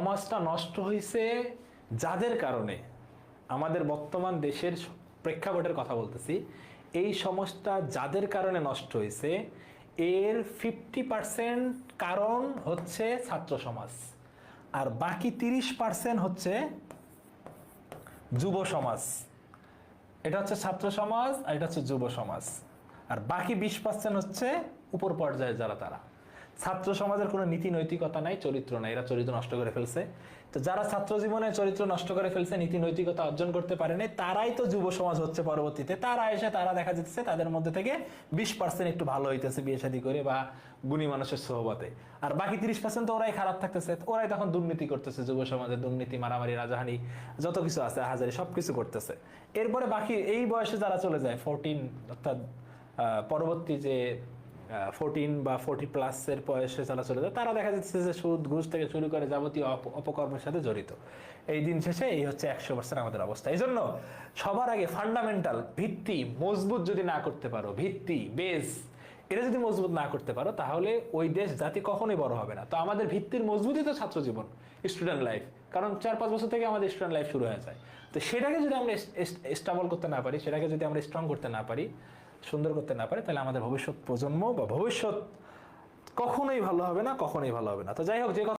সমাজটা নষ্ট হয়েছে যাদের কারণে, আমাদের বর্তমান দেশের প্রেক্ষাপটের কথা বলতেছি, এই সমাজটা যাদের কারণে নষ্ট হয়েছে এর 50% কারণ হচ্ছে ছাত্র সমাজ, আর বাকি 30% হচ্ছে যুব সমাজ। এটা হচ্ছে ছাত্র সমাজ আর এটা হচ্ছে যুব সমাজ, আর বাকি 20% হচ্ছে উপর পর্যায়ে যারা, তারা। ছাত্র সমাজের কোনো নীতি নৈতিকতা নাই, চরিত্র নাই, এরা চরিত্র নষ্ট করে ফেলছে। তো যারা ছাত্র জীবনে চরিত্র নষ্ট করে ফেলছে, নীতি নৈতিকতা অর্জন করতে পারেনি, তারাই তো যুব সমাজ হচ্ছে পরবর্তীতে। তারা এসে তারা দেখা যাচ্ছে তাদের মধ্যে থেকে 20% একটু ভালো হইতেছে বিয়ে শাদী করে বা গুণী মানুষের সোহবতে, আর বাকি 30% তো ওরাই খারাপ থাকতেছে, ওরাই তখন দুর্নীতি করতেছে। যুব সমাজে দুর্নীতি, মারামারি, রাজাহানি, যত কিছু আছে হাজারি, সবকিছু করতেছে। এরপরে বাকি এই বয়সে যারা চলে যায় 14, অর্থাৎ পরবর্তী যে 14 বা 40+ এর বয়সে যারা চলে যায়, তারা দেখা যাচ্ছে যে সুদ ঘুষ থেকে শুরু করে যাবতীয় অপকর্মের সাথে জড়িত। এই দিন শেষে এই হচ্ছে 100% আমাদের অবস্থা। এই জন্য সবার আগে ফান্ডামেন্টাল ভিত্তি মজবুত যদি না করতে পারো, ভিত্তি বেস এটা যদি মজবুত না করতে পারো, তাহলে ওই দেশ জাতি কখনোই বড় হবে না। তো আমাদের ভিত্তির মজবুতই তো ছাত্র জীবন, স্টুডেন্ট লাইফ। কারণ 4-5 বছর থেকে আমাদের স্টুডেন্ট লাইফ শুরু হয়ে যায়। তো সেটাকে যদি আমরা স্টেবল করতে না পারি, সেটাকে যদি আমরা স্ট্রং করতে না পারি, সুন্দর করতে না পারে, তাহলে আমাদের ভবিষ্যৎ প্রজন্ম বা ভবিষ্যৎ কখনোই ভালো হবে না, কখনোই ভালো হবে না। তো যাই হোক, যে